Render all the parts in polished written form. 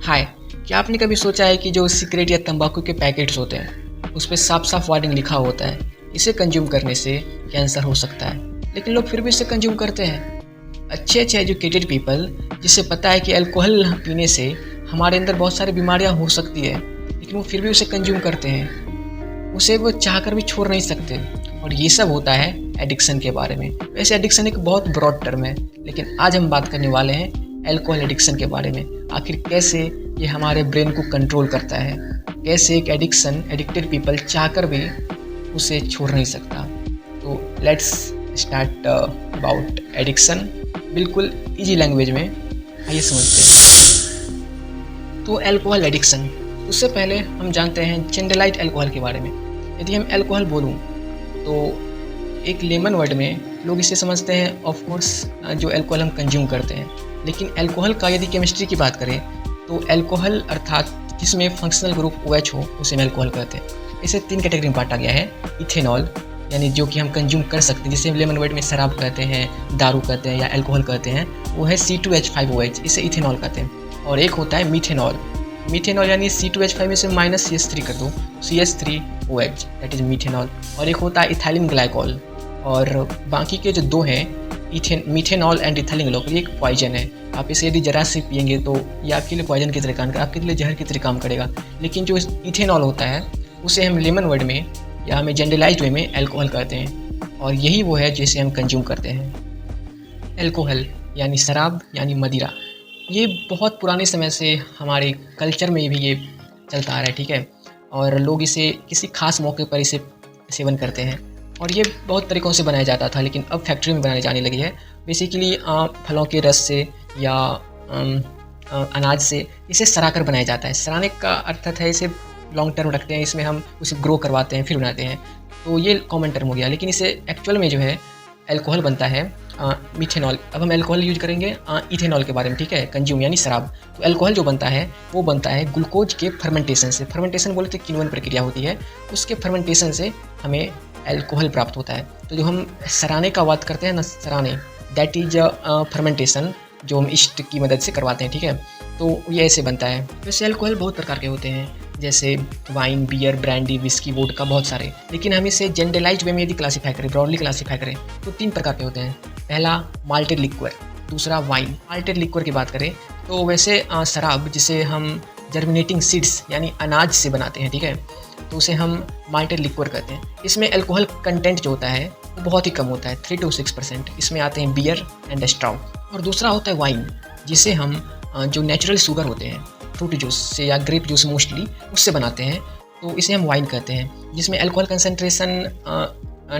हाय, क्या आपने कभी सोचा है कि जो सिगरेट या तंबाकू के पैकेट्स होते हैं उस पर साफ साफ वार्निंग लिखा होता है, इसे कंज्यूम करने से कैंसर हो सकता है, लेकिन लोग फिर भी इसे कंज्यूम करते हैं। अच्छे अच्छे एजुकेटेड पीपल जिसे पता है कि अल्कोहल पीने से हमारे अंदर बहुत सारी बीमारियां हो सकती है, लेकिन वो फिर भी उसे कंज्यूम करते हैं, उसे वो चाहकर भी छोड़ नहीं सकते। और ये सब होता है एडिक्शन के बारे में। वैसे एडिक्शन एक बहुत ब्रॉड टर्म है, लेकिन आज हम बात करने वाले हैं अल्कोहल एडिक्शन के बारे में। आखिर कैसे ये हमारे ब्रेन को कंट्रोल करता है, कैसे एक एडिक्टेड पीपल चाहकर भी उसे छोड़ नहीं सकता। तो लेट्स स्टार्ट अबाउट एडिक्शन, बिल्कुल इजी लैंग्वेज में आइए समझते हैं। तो अल्कोहल एडिक्शन, उससे पहले हम जानते हैं जनरलाइज्ड अल्कोहल के बारे में। यदि हम अल्कोहल बोलूँ तो एक लेमन वर्ड में लोग इसे समझते हैं ऑफ कोर्स जो अल्कोहल हम कंज्यूम करते हैं, लेकिन अल्कोहल का यदि केमिस्ट्री की बात करें तो अल्कोहल अर्थात जिसमें फंक्शनल ग्रुप OH हो उसे हम अल्कोहल कहते हैं। इसे 3 कैटेगरी में बांटा गया है। इथेनॉल यानी जो कि हम कंज्यूम कर सकते हैं, जिसे हम लेमन वर्ड में शराब कहते हैं, दारू कहते हैं या अल्कोहल कहते हैं, वो है C2H5OH, इसे इथेनॉल कहते हैं। और एक होता है मीथेनॉल। मीथेनॉल यानी C2H5 में से -CH3 कर दो, CH3OH, दैट इज मीथेनॉल। और एक होता है इथाइलिन ग्लाइकॉल। और बाकी के जो दो हैं मीथेनॉल एंड इथाइलिन ग्लाइकॉल, ये एक पॉइजन है। आप इसे यदि जरा से पिएंगे तो ये आपके लिए पॉइजन की तरह काम करेगा, आपके लिए जहर की तरह काम करेगा। लेकिन जो इथेनॉल होता है उसे हम लेमन वर्ड में या हमें जनरलाइज्ड वे में अल्कोहल कहते हैं, और यही वो है जिसे हम कंज्यूम करते हैं। अल्कोहल यानी शराब यानी मदिरा, ये बहुत पुराने समय से हमारे कल्चर में भी ये चलता आ रहा है, ठीक है। और लोग इसे किसी खास मौके पर इसे सेवन करते हैं, और ये बहुत तरीक़ों से बनाया जाता था, लेकिन अब फैक्ट्री में बनाने जाने लगी है। बेसिकली फलों के रस से या अनाज से इसे सराकर बनाया जाता है। सराने का अर्थ है इसे लॉन्ग टर्म रखते हैं, इसमें हम उसे ग्रो करवाते हैं फिर बनाते हैं, तो ये कॉमन टर्म हो गया। लेकिन इसे एक्चुअल में जो है अल्कोहल बनता है मीथेनॉल। अब हम अल्कोहल यूज करेंगे इथेनॉल के बारे में, ठीक है, कंज्यूम यानी शराब। तो अल्कोहल जो बनता है वो बनता है ग्लूकोज के फर्मेंटेशन से। फर्मेंटेशन बोले तो किण्वन प्रक्रिया होती है, उसके फर्मेंटेशन से हमें अल्कोहल प्राप्त होता है। तो जो हम सराने का बात करते हैं ना, सराने, दैट इज फर्मेंटेशन जो हम ईस्ट की मदद से करवाते हैं, ठीक है। तो ये ऐसे बनता है। वैसे अल्कोहल बहुत प्रकार के होते हैं, जैसे wine, beer, brandy, whisky, vodka, बहुत सारे। लेकिन हम इसे जनरलाइज्ड वे में यदि क्लासीफाई करें, ब्रॉडली क्लासीफाई करें, तो 3 प्रकार के होते हैं। पहला माल्टेड लिक्वर, दूसरा वाइन। माल्टेड लिक्वर की बात करें तो वैसे शराब जिसे हम जर्मिनेटिंग सीड्स यानी अनाज से बनाते हैं, ठीक है, तो उसे हम माल्टेड लिक्वर कहते हैं। इसमें अल्कोहल कंटेंट जो होता है वो बहुत ही कम होता है, 3 to 6%। इसमें आते हैं बियर एंड स्ट्राउ। और दूसरा होता है वाइन, जिसे हम जो नेचुरल शुगर होते हैं फ्रूट जूस से या ग्रेप जूस मोस्टली उससे बनाते हैं, तो इसे हम वाइन कहते हैं, जिसमें अल्कोहल कंसनट्रेशन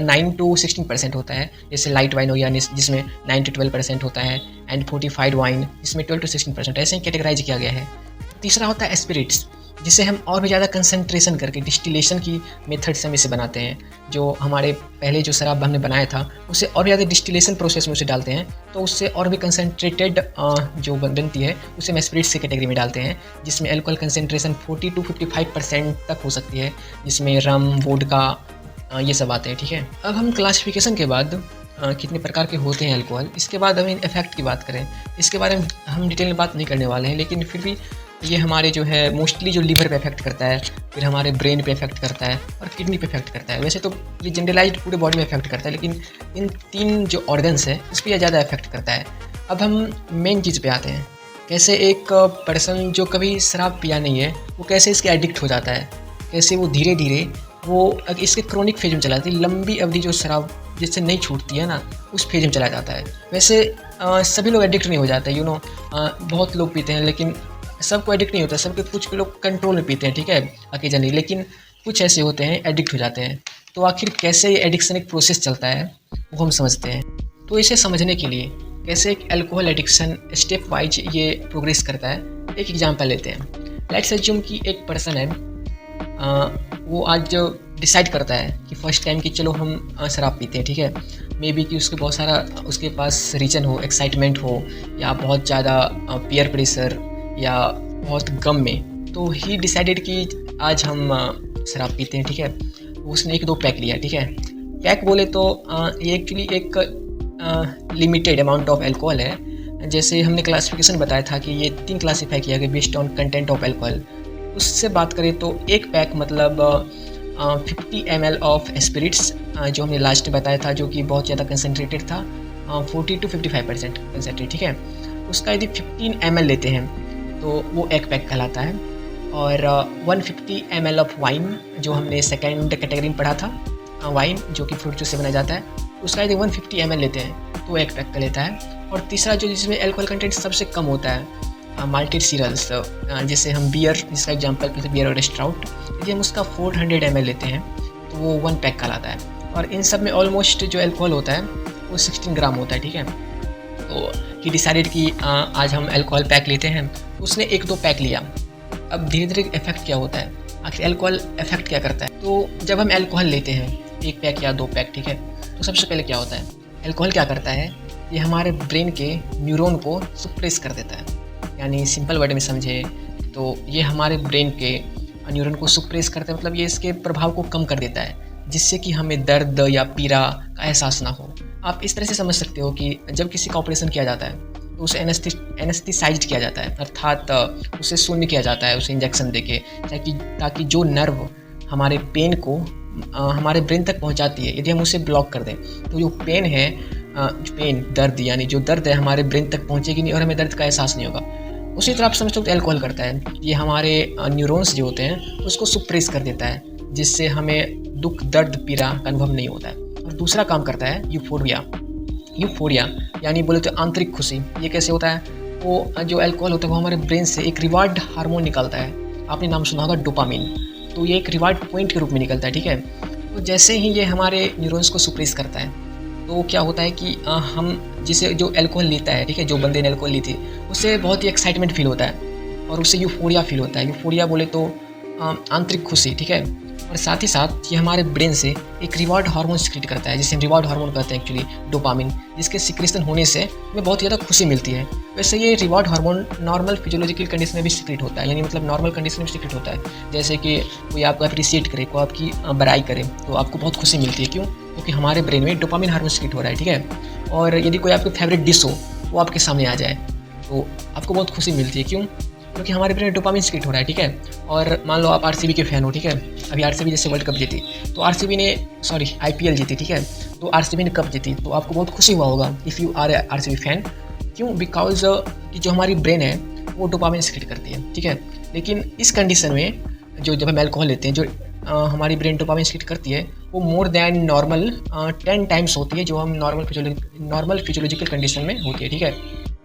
9 to 16% होता है। जैसे लाइट वाइन हो गया जिसमें 9 to 12% होता है, एंड फोर्टिफाइड वाइन जिसमें 12 to 16%, ऐसे ही कैटेगराइज किया गया है। तीसरा होता है स्पिरिट्स, जिसे हम और भी ज़्यादा कंसनट्रेशन करके डिस्टिलेशन की मेथड से हम इसे बनाते हैं। जो हमारे पहले जो शराब हमने बनाया था उसे और भी ज़्यादा डिस्टिलेशन प्रोसेस में उसे डालते हैं, तो उससे और भी कंसनट्रेटेड जो बनती है उसे हम स्पिरिट्स की कैटेगरी में डालते हैं, जिसमें अल्कोहल कंसनट्रेशन 40 to 55% तक हो सकती है, जिसमें रम, वोडका, ये सब आते हैं, ठीक है। अब हम क्लासिफिकेशन के बाद कितने प्रकार के होते हैं अल्कोहल, इसके बाद हम इफेक्ट की बात करें। इसके बारे में हम डिटेल में बात नहीं करने वाले हैं, लेकिन फिर भी ये हमारे जो है मोस्टली जो लीवर पे इफेक्ट करता है, फिर हमारे ब्रेन पे इफेक्ट करता है और किडनी पे इफेक्ट करता है। वैसे तो ये जनरलाइज्ड पूरे बॉडी में इफेक्ट करता है, लेकिन इन 3 जो ऑर्गन्स हैं उस पर ज़्यादा इफेक्ट करता है। अब हम मेन चीज़ पे आते हैं, कैसे एक पर्सन जो कभी शराब पिया नहीं है वो कैसे इसके एडिक्ट हो जाता है, कैसे वो धीरे धीरे वो इसके क्रोनिक फेज में चला जाता है, लंबी अवधि जो शराब जिससे नहीं छूटती है ना, उस फेज में चला जाता है। वैसे सभी लोग एडिक्ट नहीं हो जाते, बहुत लोग पीते हैं, लेकिन सबको एडिक्ट नहीं होता। सबके कुछ लोग कंट्रोल में पीते हैं, ठीक है, अकेजनली, लेकिन कुछ ऐसे होते हैं एडिक्ट हो जाते हैं। तो आखिर कैसे ये एडिक्शन एक प्रोसेस चलता है वो हम समझते हैं। तो इसे समझने के लिए कैसे एक अल्कोहल एडिक्शन स्टेप वाइज ये प्रोग्रेस करता है, एक एग्जांपल लेते हैं। लेट्स अज्यूम कि एक पर्सन है, वो आज डिसाइड करता है कि फर्स्ट टाइम कि चलो हम शराब पीते हैं, ठीक है। मे बी कि उसके बहुत सारा उसके पास रीजन हो, एक्साइटमेंट हो, या बहुत ज़्यादा पीयर प्रेशर, या बहुत गम में, तो ही डिसाइडेड कि आज हम शराब पीते हैं, ठीक है। उसने 1-2 पैक लिया, ठीक है। पैक बोले तो ये एक्चुअली एक लिमिटेड अमाउंट ऑफ अल्कोहल है जैसे हमने क्लासिफिकेशन बताया था कि ये 3 क्लासीफाई किया गया based on content of alcohol. उससे बात करें तो एक पैक मतलब 50 ml ऑफ स्पिरिट्स, जो हमने लास्ट में बताया था, जो कि बहुत ज़्यादा कंसनट्रेटेड था, 40 to 55% कंसनट्रेट, ठीक है। उसका यदि 15 ml लेते हैं तो वो एक पैक कहलाता है। और 150 ml ऑफ वाइन, जो हमने सेकेंड कैटेगरी में पढ़ा था, वाइन जो कि फ्रूट जूस से बनाया जाता है, उसका यदि 150 ml लेते हैं तो एक पैक का लेता है। और तीसरा जो जिसमें अल्कोहल कंटेंट सबसे कम होता है, माल्टेड सीरियल्स, जैसे हम बियर, जिसका एग्जांपल जैसे बियर और स्ट्राउट, यदि हम उसका 400 ml लेते हैं तो वो 1 पैक कहलाता है। और इन सब में ऑलमोस्ट जो अल्कोहल होता है वो 16 ग्राम होता है, ठीक है। तो ही डिसाइडेड कि आज हम अल्कोहल पैक लेते हैं, उसने 1-2 पैक लिया। अब धीरे धीरे इफेक्ट क्या होता है, आखिर अल्कोहल इफेक्ट क्या करता है। तो जब हम अल्कोहल लेते हैं 1 पैक या 2 पैक, ठीक है, तो सबसे पहले क्या होता है, अल्कोहल क्या करता है, ये हमारे ब्रेन के न्यूरॉन को सुप्रेस कर देता है। यानी सिंपल वर्ड में समझे तो ये हमारे ब्रेन के न्यूरॉन को सुप्रेस करता है, मतलब ये इसके प्रभाव को कम कर देता है, जिससे कि हमें दर्द या पीड़ा का एहसास ना हो। आप इस तरह से समझ सकते हो कि जब किसी का ऑपरेशन किया जाता है तो उसे एनेस्थीसाइज्ड किया जाता है, अर्थात उसे शून्य किया जाता है, उसे इंजेक्शन देके, ताकि जो नर्व हमारे पेन को हमारे ब्रेन तक पहुंचाती है, यदि हम उसे ब्लॉक कर दें तो जो पेन है, दर्द, यानी जो दर्द है हमारे ब्रेन तक पहुंचेगी नहीं और हमें दर्द का एहसास नहीं होगा। उसी तरह आप समझ सकते हो अल्कोहल करता है, ये हमारे न्यूरॉन्स जो होते हैं उसको सुप्रेस कर देता है, जिससे हमें दुख, दर्द, पीड़ा का अनुभव नहीं होता है। और दूसरा काम करता है यूफोरिया, यानी बोले तो आंतरिक खुशी। ये कैसे होता है, वो जो अल्कोहल होता है वो हमारे ब्रेन से एक रिवार्ड हार्मोन निकलता है, आपने नाम सुना होगा डोपामिन। तो ये एक रिवार्ड पॉइंट के रूप में निकलता है, ठीक है। तो जैसे ही ये हमारे न्यूरॉन्स को सुप्रेस करता है तो क्या होता है कि हम जिसे जो अल्कोहल लेता है, ठीक है, जो बंदे ने अल्कोहल ली थी, उसे बहुत ही एक्साइटमेंट फील होता है और उससे यूफोरिया फील होता है। यूफोरिया बोले तो आंतरिक खुशी, ठीक है। और साथ ही साथ ये हमारे ब्रेन से एक रिवार्ड हार्मोन सिक्रेट करता है, जिसे हम रिवार्ड हार्मोन कहते हैं एक्चुअली, डोपामिन, जिसके सिक्रेशन होने से हमें बहुत ज़्यादा खुशी मिलती है। वैसे ये reward hormone normal physiological condition में भी सिक्रेट होता है, यानी मतलब नॉर्मल कंडीशन में सिक्रेट होता है। जैसे कि कोई आपको अप्रिशिएट करे, कोई आपकी बड़ाई करे, तो आपको बहुत खुशी मिलती है। क्यों? क्योंकि हमारे ब्रेन में डोपामिन हार्मोन सिक्रेट हो रहा है, ठीक है। और यदि कोई आपकी फेवरेट डिश हो, वो आपके सामने आ जाए तो आपको बहुत खुशी मिलती है। क्यों? क्योंकि हमारे ब्रेन में डोपामिन सिक्रेट हो रहा है, ठीक है। और मान लो आप आरसीबी के फैन हो, ठीक है, अभी आरसीबी जैसे वर्ल्ड कप जीती, तो आईपीएल जीती, ठीक है, तो आरसीबी ने कप जीती, तो आपको बहुत खुशी हुआ होगा if you are RCB fan. क्यों? बिकॉज कि जो हमारी ब्रेन है वो डोपामिन सिक्रेट करती है, ठीक है। लेकिन इस कंडीशन में जब हम अल्कोहल लेते हैं, जो हमारी ब्रेन डोपामिन सिक्रेट करती है, वो मोर देन नॉर्मल 10 टाइम्स होती है, जो हम नॉर्मल फिजियोलॉजिकल कंडीशन में होती है, ठीक है।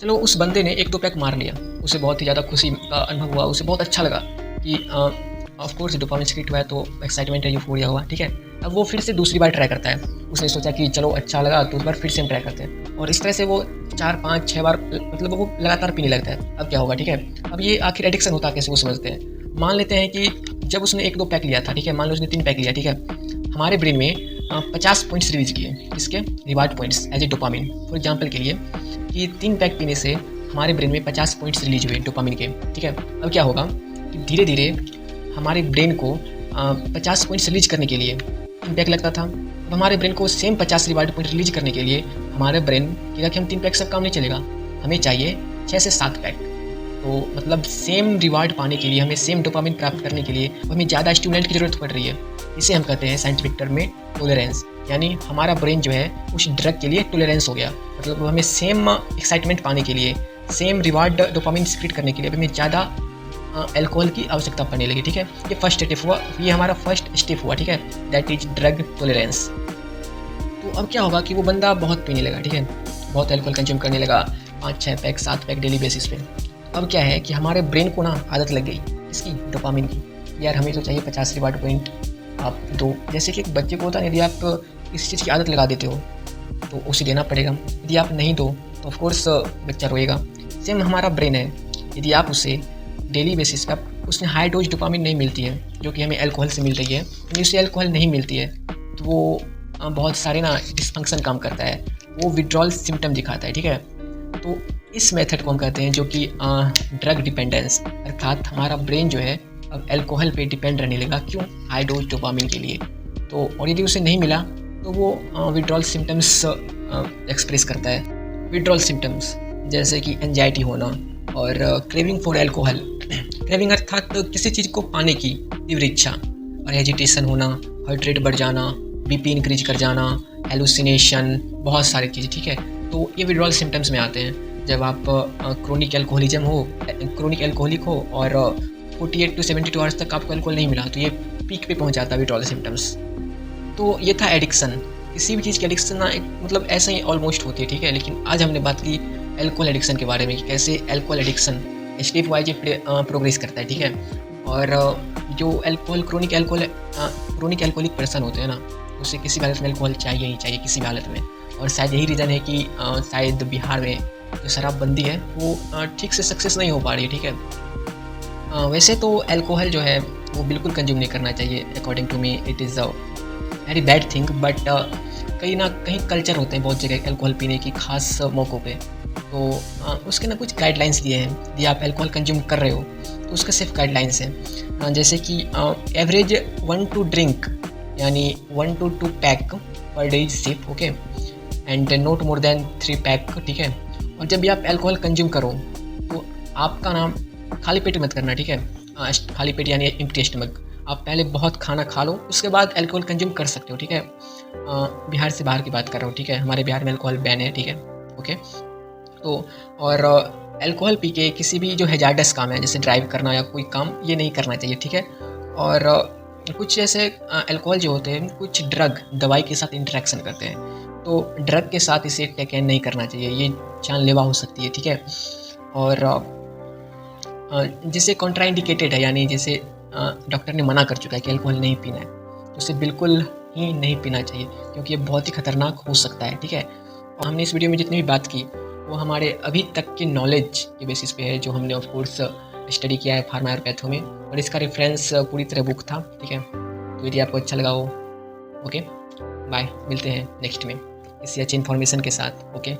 चलो, उस बंदे ने 1-2 पैक मार लिया, उसे बहुत ही ज़्यादा खुशी का अनुभव हुआ, उसे बहुत अच्छा लगा कि ऑफ कोर्स डोपामिन सिक्रेट हुआ है तो एक्साइटमेंट है, यूफोरिया हुआ, ठीक है। अब वो फिर से दूसरी बार ट्राई करता है, उसने सोचा कि चलो अच्छा लगा तो उस बार फिर से हम ट्राई करते हैं, और इस तरह से वो 4, 5, 6 बार मतलब वो लगातार पीने लगता है। अब क्या होगा, ठीक है। अब ये आखिर एडिक्शन होता है कैसे वो समझते हैं। मान लेते हैं कि जब उसने 1-2 पैक लिया था, ठीक है, मान लो उसने 3 पैक लिया, ठीक है, हमारे ब्रेन में 50 पॉइंट्स रिलीज किए, इसके reward points as a dopamine. For example के लिए कि 3 पैक पीने से हमारे ब्रेन में 50 पॉइंट्स रिलीज हुए डोपामिन के, ठीक है। अब क्या होगा कि धीरे धीरे हमारे ब्रेन को 50 पॉइंट्स रिलीज करने के लिए 3 पैक लगता था। अब हमारे ब्रेन को सेम 50 रिवार्ड पॉइंट रिलीज करने के लिए हमारे ब्रेन कहेगा कि हम 3 पैक से काम नहीं चलेगा, हमें चाहिए 6 से 7 पैक। तो मतलब सेम रिवार्ड पाने के लिए, हमें सेम डोपामिन प्राप्त करने के लिए हमें ज़्यादा स्टिमुलेंट की ज़रूरत पड़ रही है। इसे हम कहते हैं साइंटिफिक टर्म में टॉलरेंस, यानी हमारा ब्रेन जो है उस ड्रग के लिए टॉलरेंस हो गया। मतलब हमें सेम एक्साइटमेंट पाने के लिए, सेम रिवार्ड डोपामिन सिक्रेट करने के लिए हमें ज़्यादा अल्कोहल की आवश्यकता पड़ने लगी, ठीक है। ये फर्स्ट स्टेप हुआ, ये हमारा फर्स्ट स्टेप हुआ, ठीक है, दैट इज ड्रग टॉलरेंस। तो अब क्या होगा कि वो बंदा बहुत पीने लगा, ठीक है, बहुत अल्कोहल कंज्यूम करने लगा, 5-6 पैक 7 पैक डेली बेसिस पे। अब क्या है कि हमारे ब्रेन को ना आदत लग गई इसकी, डोपामिन की, यार हमें तो चाहिए 50 रिवार्ड पॉइंट आप दो। जैसे कि एक बच्चे को होता है, यदि आप किसी चीज़ की आदत लगा देते हो तो उसे देना पड़ेगा, यदि आप नहीं दो तो ऑफकोर्स बच्चा रोएगा। सेम हमारा ब्रेन है, यदि आप उसे डेली बेसिस पर, उसमें हाई डोज डोपामिन नहीं मिलती है जो कि हमें अल्कोहल से मिल रही है, यदि उसे अल्कोहल नहीं मिलती है तो वो बहुत सारे ना डिसफंक्शन काम करता है, वो विड्रॉल सिम्टम दिखाता है, ठीक है। तो इस मेथड को हम कहते हैं जो कि ड्रग डिपेंडेंस, अर्थात हमारा ब्रेन जो है अब अल्कोहल पे डिपेंड रहने लगा। क्यों? हाई डोज डोपामिन के लिए। तो और यदि उसे नहीं मिला तो वो विड्रॉल सिम्टम्स एक्सप्रेस करता है। विड्रॉल सिम्टम्स जैसे कि एंजाइटी होना और क्रेविंग फॉर एल्कोहल, क्रेविंग अर्थात किसी चीज़ को पाने की तीव्र इच्छा, और एजिटेशन होना, हार्ट रेट बढ़ जाना, बीपी इंक्रीज कर जाना, हेलुसिनेशन, बहुत सारी चीज़ें, ठीक है। तो ये विड्रॉल सिम्टम्स में आते हैं जब आप क्रोनिक एल्कोहलिक हो और 48 to 72 आवर्स तक आपको एल्कोहल नहीं मिला, तो ये पीक पे पहुंच जाता है विड्रॉल सिम्टम्स। तो ये था एडिक्शन। किसी भी चीज़ की एडिक्शन ना एक मतलब ऐसा ही ऑलमोस्ट होती है, ठीक है। लेकिन आज हमने बात की एल्कोहल एडिक्शन के बारे में कि कैसे alcohol addiction step wise progress करता है, ठीक है। और जो क्रोनिक एल्कोहलिक पर्सन होते हैं ना, उसे किसी भी हालत में एल्कोहल चाहिए ही चाहिए, किसी भी हालत में। और शायद यही रीज़न है कि शायद बिहार में जो शराबबंदी है वो ठीक से सक्सेस नहीं हो पा रही है, ठीक है। वैसे तो एल्कोहल जो है वो बिल्कुल कंज्यूम नहीं करना चाहिए। According to me it is a very bad thing, but कहीं ना कहीं कल्चर होते हैं बहुत जगह एल्कोहल पीने की खास मौक़ों पे। तो उसके ना कुछ गाइडलाइंस दिए हैं। यदि आप एल्कोहल कंज्यूम कर रहे हो तो उसका सिर्फ गाइडलाइंस है, जैसे कि एवरेज 1 to ड्रिंक यानी 1 to 2 pack per day sip, okay, and not more than 3 pack, ठीक है। और जब भी आप एल्कोहल कंज्यूम करो तो आपका नाम खाली पेट मत करना, ठीक है। खाली पेट यानी एम्प्टी स्टमक। आप पहले बहुत खाना खा लो, उसके बाद एल्कोहल कंज्यूम कर सकते हो, ठीक है। बिहार से बाहर की बात कर रहा हूँ, ठीक है। हमारे बिहार में एल्कोहल बैन है, ठीक है, ओके। तो और एल्कोहल पी के किसी भी जो हैजार्डस काम है जैसे ड्राइव करना या कोई काम, ये नहीं करना चाहिए, ठीक है। और कुछ जैसे एल्कोहल जो होते हैं कुछ ड्रग दवाई के साथ इंटरेक्शन करते हैं, तो ड्रग के साथ इसे टेकन नहीं करना चाहिए, ये जानलेवा हो सकती है, ठीक है। और जिसे कॉन्ट्राइंडिकेटेड है यानी जैसे डॉक्टर ने मना कर चुका है कि अल्कोहल नहीं पीना है, तो उसे बिल्कुल ही नहीं पीना चाहिए क्योंकि ये बहुत ही खतरनाक हो सकता है, ठीक है। और हमने इस वीडियो में जितनी भी बात की वो हमारे अभी तक की नॉलेज के बेसिस पे है, जो हमने ऑफ कोर्स स्टडी किया है फार्मा और पैथो में, और इसका रेफरेंस पूरी तरह बुक था, ठीक है। तो यदि आपको अच्छा लगा हो, ओके, बाय, मिलते हैं नेक्स्ट में इसी अच्छी इन्फॉर्मेशन के साथ, ओके।